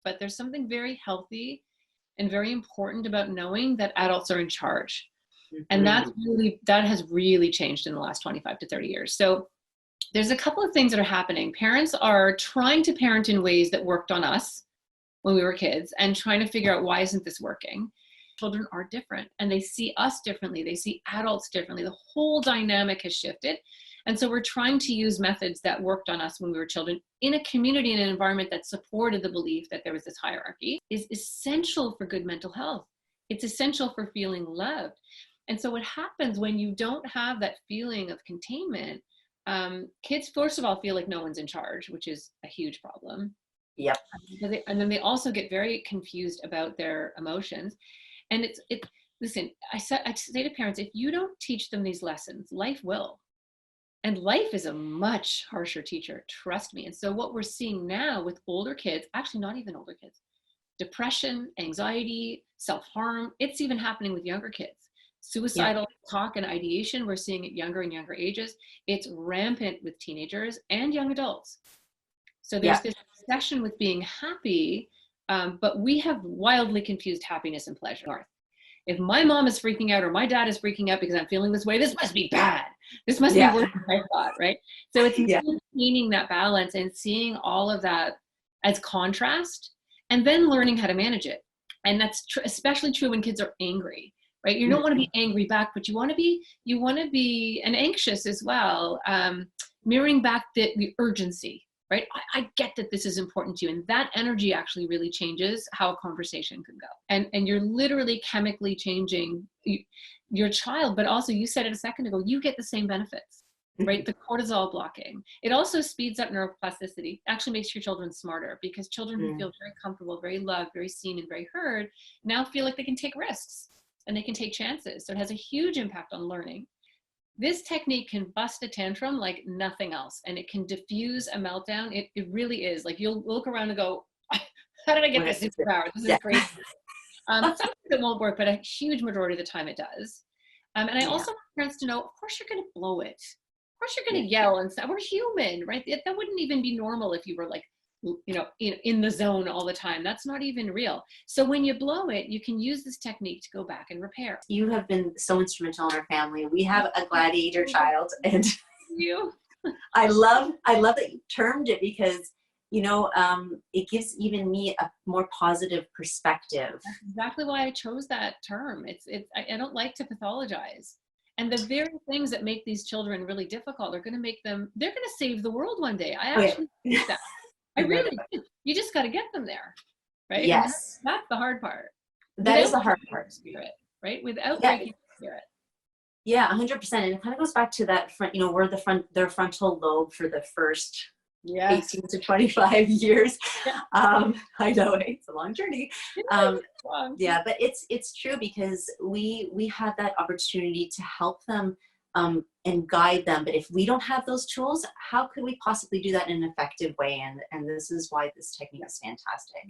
but there's something very healthy and very important about knowing that adults are in charge. And that has really changed in the last 25 to 30 years. So there's a couple of things that are happening. Parents are trying to parent in ways that worked on us when we were kids and trying to figure out, why isn't this working? Children are different and they see us differently. They see adults differently. The whole dynamic has shifted. And so we're trying to use methods that worked on us when we were children in a community, in an environment that supported the belief that there was this hierarchy, is essential for good mental health. It's essential for feeling loved. And so what happens when you don't have that feeling of containment, kids, first of all, feel like no one's in charge, which is a huge problem. Yep. And then they also get very confused about their emotions. And listen, I say to parents, if you don't teach them these lessons, life will. And life is a much harsher teacher, trust me. And so what we're seeing now with older kids, actually not even older kids, depression, anxiety, self-harm, it's even happening with younger kids. Suicidal talk and ideation, we're seeing at younger and younger ages. It's rampant with teenagers and young adults. So there's this obsession with being happy, but we have wildly confused happiness and pleasure. If my mom is freaking out or my dad is freaking out because I'm feeling this way, this must be bad. This must be worse than I thought, right? So it's maintaining that balance and seeing all of that as contrast and then learning how to manage it. And that's especially true when kids are angry, right? You don't want to be angry back, but you want to be, and anxious as well, mirroring back the urgency. Right? I get that this is important to you. And that energy actually really changes how a conversation can go. And you're literally chemically changing your child, but also, you said it a second ago, you get the same benefits, right? The cortisol blocking. It also speeds up neuroplasticity, actually makes your children smarter, because children who feel very comfortable, very loved, very seen, and very heard now feel like they can take risks and they can take chances. So it has a huge impact on learning. This technique can bust a tantrum like nothing else, and it can diffuse a meltdown. It really is. Like, you'll look around and go, how did I get this superpower? This is crazy. Sometimes it won't work, but a huge majority of the time it does. And I also want parents to know, of course you're going to blow it. Of course you're going to yell and stuff. We're human, right? That wouldn't even be normal if you were like, in the zone all the time. That's not even real. So when you blow it, you can use this technique to go back and repair. You have been so instrumental in our family. We have a gladiator child, and I love that you termed it, because it gives even me a more positive perspective. That's exactly why I chose that term. I don't like to pathologize. And the very things that make these children really difficult are going to make them, they're going to save the world one day. I actually think that. I really do. You just got to get them there, right? Yes. That's the hard part. That is the hard part. Spirit, right? Without breaking spirit. Yeah, 100%. And it kind of goes back to that front, where their frontal lobe for the first 18 to 25 years. I know it's a long journey. Yeah, but it's true, because we have that opportunity to help them and guide them. But if we don't have those tools, how could we possibly do that in an effective way? And this is why this technique is fantastic.